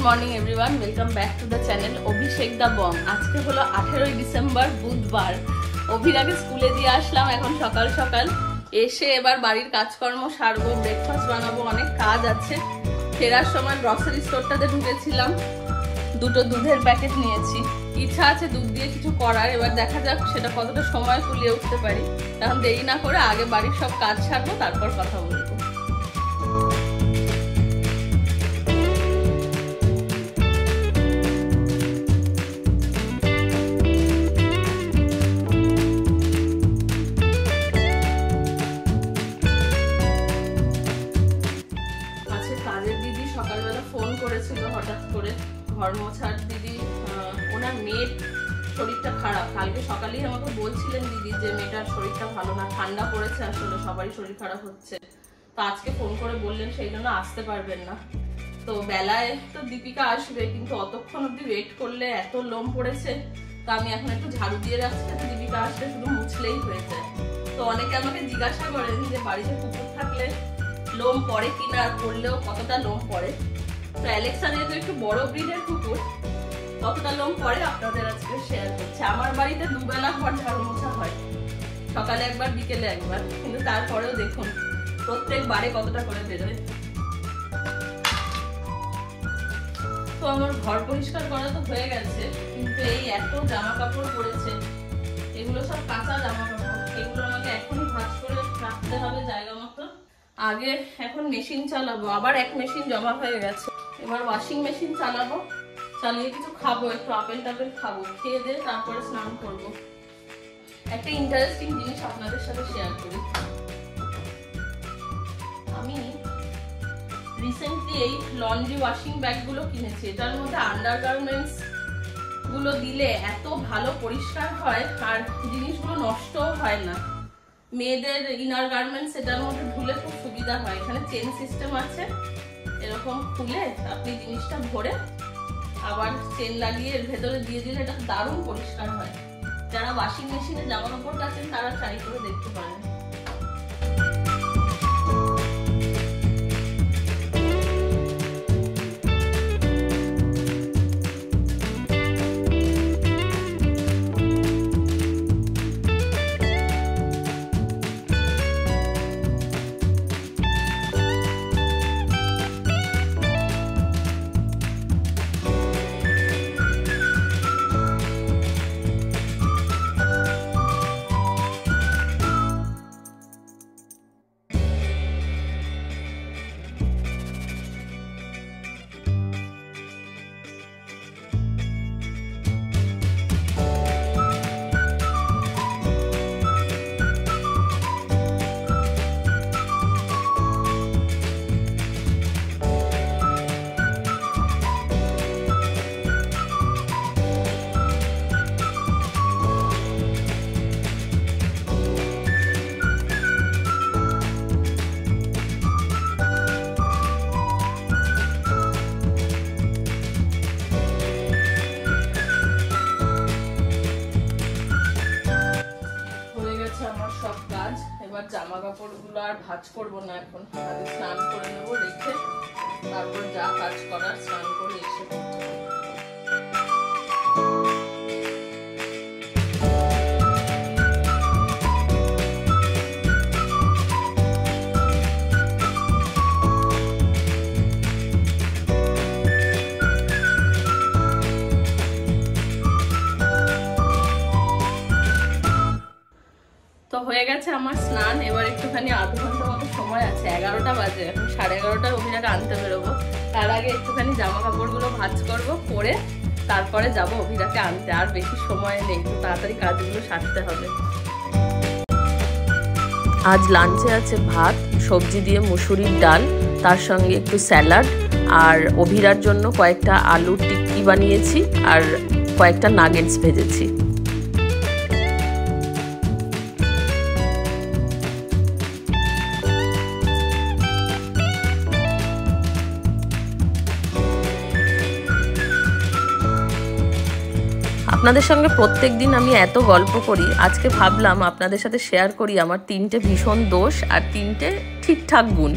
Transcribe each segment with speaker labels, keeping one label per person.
Speaker 1: Morning everyone, welcome back to the channel Abhishek da বম। আজকে হলো 18ই ডিসেম্বর বুধবার। অভিরাকে স্কুলে দিয়ে আসলাম এখন সকাল সকাল। এসে এবার বাড়ির কাজকর্ম সারবো, ব্রেকফাস্ট বানাবো, অনেক কাজ আছে। ফেরার সময় গ্রসারি স্টোরটাতে ঢুকেছিলাম, দুটো দুধের প্যাকেট নিয়েছি। ইচ্ছা আছে দুধ দিয়ে কিছু করার, এবার দেখা যাক সেটা কতটা সময় কুলিয়ে উঠতে পারি। এখন দেরি না করে আগে বাড়ির সব কাজ সারবো, তারপর কথা বলবো। সকালবেলা ফোন করেছিল হঠাৎ করে, ঘর মোছার দিদি। ওনার মেয়ের শরীরটা খারাপ। কালকে সকালেই আমাকে বলছিলেন দিদি যে মেয়েটার শরীরটা ভালো না, ঠান্ডা পড়েছে, আসলে সবারই শরীর খারাপ হচ্ছে। তো আজকে ফোন করে বললেন সেই জন্য আসতে পারবেন না। তো বেলায় তো দীপিকা আসবে, কিন্তু অতক্ষণ অব্দি ওয়েট করলে এত লোম পড়েছে। তো আমি এখন একটু ঝাড়ু দিয়ে রাখছি, দীপিকা আসলে শুধু মুছলেই হয়ে যায়। তো অনেকে আমাকে জিজ্ঞাসা করেন যে বাড়িতে কুকুর থাকলে লোম পড়ে কিনা, আর পড়লেও কতটা লোম পড়ে। তো অ্যালেক্সা যেহেতু একটু বড় ব্রিডের কুকুর, কতটা লোম পড়ে আপনাদের আজকে শেয়ার করছে। আমার বাড়িতে দুবেলা ঘর ঝাড়ু মোছা হয়, সকালে একবার বিকেলে একবার, কিন্তু তারপরেও দেখুন প্রত্যেকবারে কতটা করে বেরোয়। তো আমার ঘর পরিষ্কার করা তো হয়ে গেছে, কিন্তু এই এত জামা কাপড় পড়েছে, এগুলো সব কাঁচা জামা কাপড়, এগুলো আমাকে এখনই ভাঁজ করে রাখতে হবে জায়গা মতো। আগে এখন মেশিন চালাবো, আবার এক মেশিন জমা হয়ে গেছে। এবার ওয়াশিং মেশিন চালাবো, চালিয়ে কিছু খাবো, একটু আপেল টাপেল খাবো, খেয়ে দিয়ে তারপরে স্নান করবো। একটা ইন্টারেস্টিং জিনিস আপনাদের সাথে শেয়ার করি। আমি রিসেন্টলি এই লন্ড্রি ওয়াশিং ব্যাগ গুলো কিনেছি। এটার মধ্যে আন্ডারগার্মেন্টস গুলো দিলে এত ভালো পরিষ্কার হয়, আর জিনিসগুলো নষ্টও হয় না। মেয়েদের ইনার গার্মেন্টস এটার মধ্যে ধুলে খুব সুবিধা হয়। এখানে চেন সিস্টেম আছে, এরকম খুলে আপনি জিনিসটা ভরে আবার চেন লাগিয়ে এর ভেতরে দিয়ে দিলে এটা দারুণ পরিষ্কার হয়। যারা ওয়াশিং মেশিনে জামা কাপড় কাচেন তারা ট্রাই করে দেখতে পারেন। আমার সব কাজ। এবার জামা কাপড় গুলো আর ভাঁজ করবো না, এখন আগে স্নান করে নেবো, রেখে তারপর যা কাজ করার স্নান করে এসে হয়ে গেছে আমার স্নান। এবার একটুখানি আধ ঘন্টা মতো সময় আছে, 11টা বাজে, এখন 11:30 অভিরাকে আনতে বেরোবো। তার আগে একটুখানি জামা কাপড়গুলো ভাঁজ করবো, করে তারপরে যাবো অভিরাকে আনতে। আর বেশি সময় নেই, একটু তাড়াতাড়ি কাজগুলো সারতে হবে। আজ লাঞ্চে আছে ভাত, সবজি দিয়ে মুসুরির ডাল, তার সঙ্গে একটু স্যালাড, আর অভিরার জন্য কয়েকটা আলুর টিক্কি বানিয়েছি, আর কয়েকটা নাগেটস ভেজেছি। আপনাদের সঙ্গে প্রত্যেকদিন আমি এত গল্প করি, আজকে ভাবলাম আপনাদের সাথে শেয়ার করি আমার 3টে ভীষণ দোষ আর 3টে ঠিকঠাক গুণ।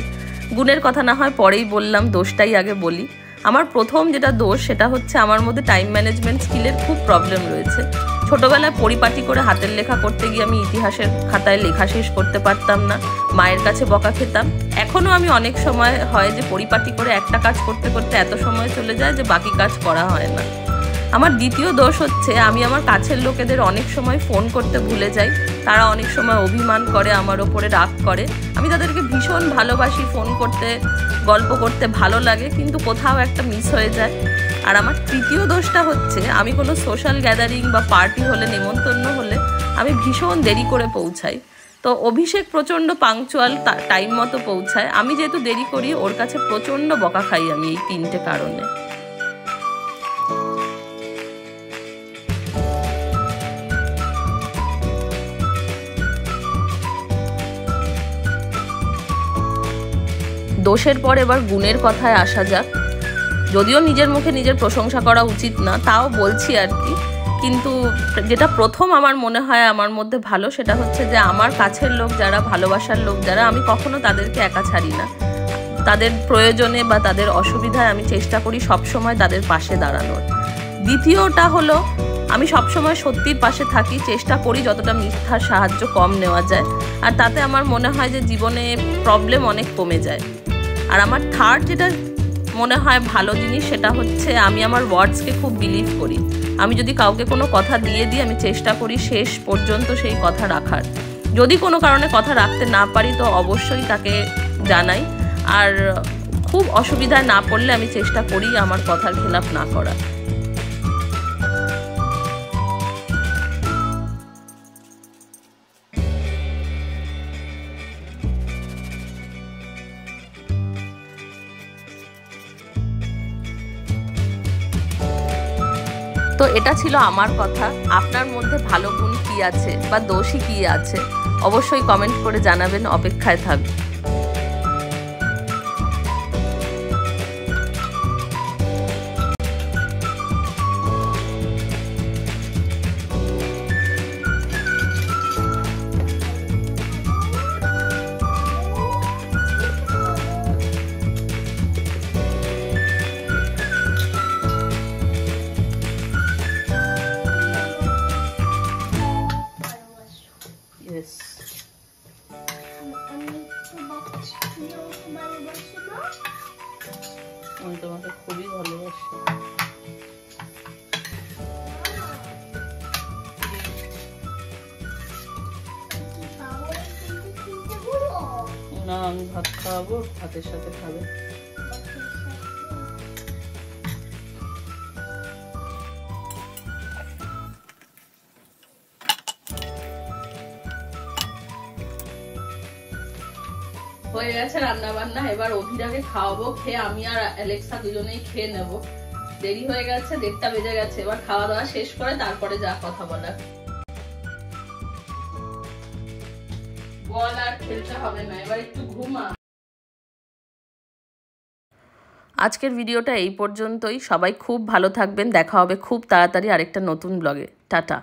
Speaker 1: গুণের কথা না হয় পরেই বললাম, দোষটাই আগে বলি। আমার প্রথম যেটা দোষ সেটা হচ্ছে আমার মধ্যে টাইম ম্যানেজমেন্ট স্কিলের খুব প্রবলেম রয়েছে। ছোটোবেলায় পরিপাটি করে হাতের লেখা করতে গিয়ে আমি ইতিহাসের খাতায় লেখা শেষ করতে পারতাম না, মায়ের কাছে বকা খেতাম। এখনও আমি অনেক সময় হয় যে পরিপাটি করে একটা কাজ করতে করতে এত সময় চলে যায় যে বাকি কাজ করা হয় না। আমার দ্বিতীয় দোষ হচ্ছে আমি আমার কাছের লোকেদের অনেক সময় ফোন করতে ভুলে যাই। তারা অনেক সময় অভিমান করে, আমার ওপরে রাগ করে। আমি তাদেরকে ভীষণ ভালোবাসি, ফোন করতে গল্প করতে ভালো লাগে, কিন্তু কোথাও একটা মিস হয়ে যায়। আর আমার তৃতীয় দোষটা হচ্ছে আমি কোনো সোশ্যাল গ্যাদারিং বা পার্টি হলে, নেমন্তন্ন হলে আমি ভীষণ দেরি করে পৌঁছাই। তো অভিষেক প্রচণ্ড পাংচুয়াল, টাইম মতো পৌঁছায়। আমি যেহেতু দেরি করি, ওর কাছে প্রচণ্ড বকা খাই আমি এই 3টে কারণে। দোষের পর এবার গুণের কথায় আসা যাক। যদিও নিজের মুখে নিজের প্রশংসা করা উচিত না, তাও বলছি আর কি। কিন্তু যেটা প্রথম আমার মনে হয় আমার মধ্যে ভালো, সেটা হচ্ছে যে আমার কাছের লোক যারা, ভালোবাসার লোক যারা, আমি কখনো তাদেরকে একা ছাড়ি না। তাদের প্রয়োজনে বা তাদের অসুবিধায় আমি চেষ্টা করি সবসময় তাদের পাশে দাঁড়ানোর। দ্বিতীয়টা হলো আমি সবসময় সত্যির পাশে থাকি, চেষ্টা করি যতটা মিথ্যার সাহায্য কম নেওয়া যায়। আর তাতে আমার মনে হয় যে জীবনে প্রবলেম অনেক কমে যায়। আর আমার থার্ড যেটা মনে হয় ভালো জিনিস, সেটা হচ্ছে আমি আমার ওয়ার্ডসকে খুব বিলিভ করি। আমি যদি কাউকে কোনো কথা দিয়ে দিই, আমি চেষ্টা করি শেষ পর্যন্ত সেই কথা রাখার। যদি কোনো কারণে কথা রাখতে না পারি তো অবশ্যই তাকে জানাই। আর খুব অসুবিধায় না পড়লে আমি চেষ্টা করি আমার কথার খেলাপ না করা। তো এটা ছিল আমার কথা। আপনার মধ্যে ভালো গুণ কী আছে বা দোষই কী আছে অবশ্যই কমেন্ট করে জানাবেন, অপেক্ষায় থাকব। আমি তোমাকে খুবই ভালোবাসি। না, আমি ভাত খাওয়াবো, ভাতের সাথে খাবে। হয়ে গেছে রান্না বান্না, এবার অভিরাকে খাওয়াবো। খেয়ে আমি আর অ্যালেক্সা দুজনেই খেয়ে নেব। দেরি হয়ে গেছে, 1:30 বেজে গেছে। এবার খাওয়া দাওয়া শেষ করে তারপরে যা কথা বলার। বল, আর খেলতে হবে না, এবার একটু ঘুমা। আজকের ভিডিওটা এই পর্যন্তই। সবাই খুব ভালো থাকবেন। দেখা হবে খুব তাড়াতাড়ি আরেকটা নতুন ব্লগে। টাটা।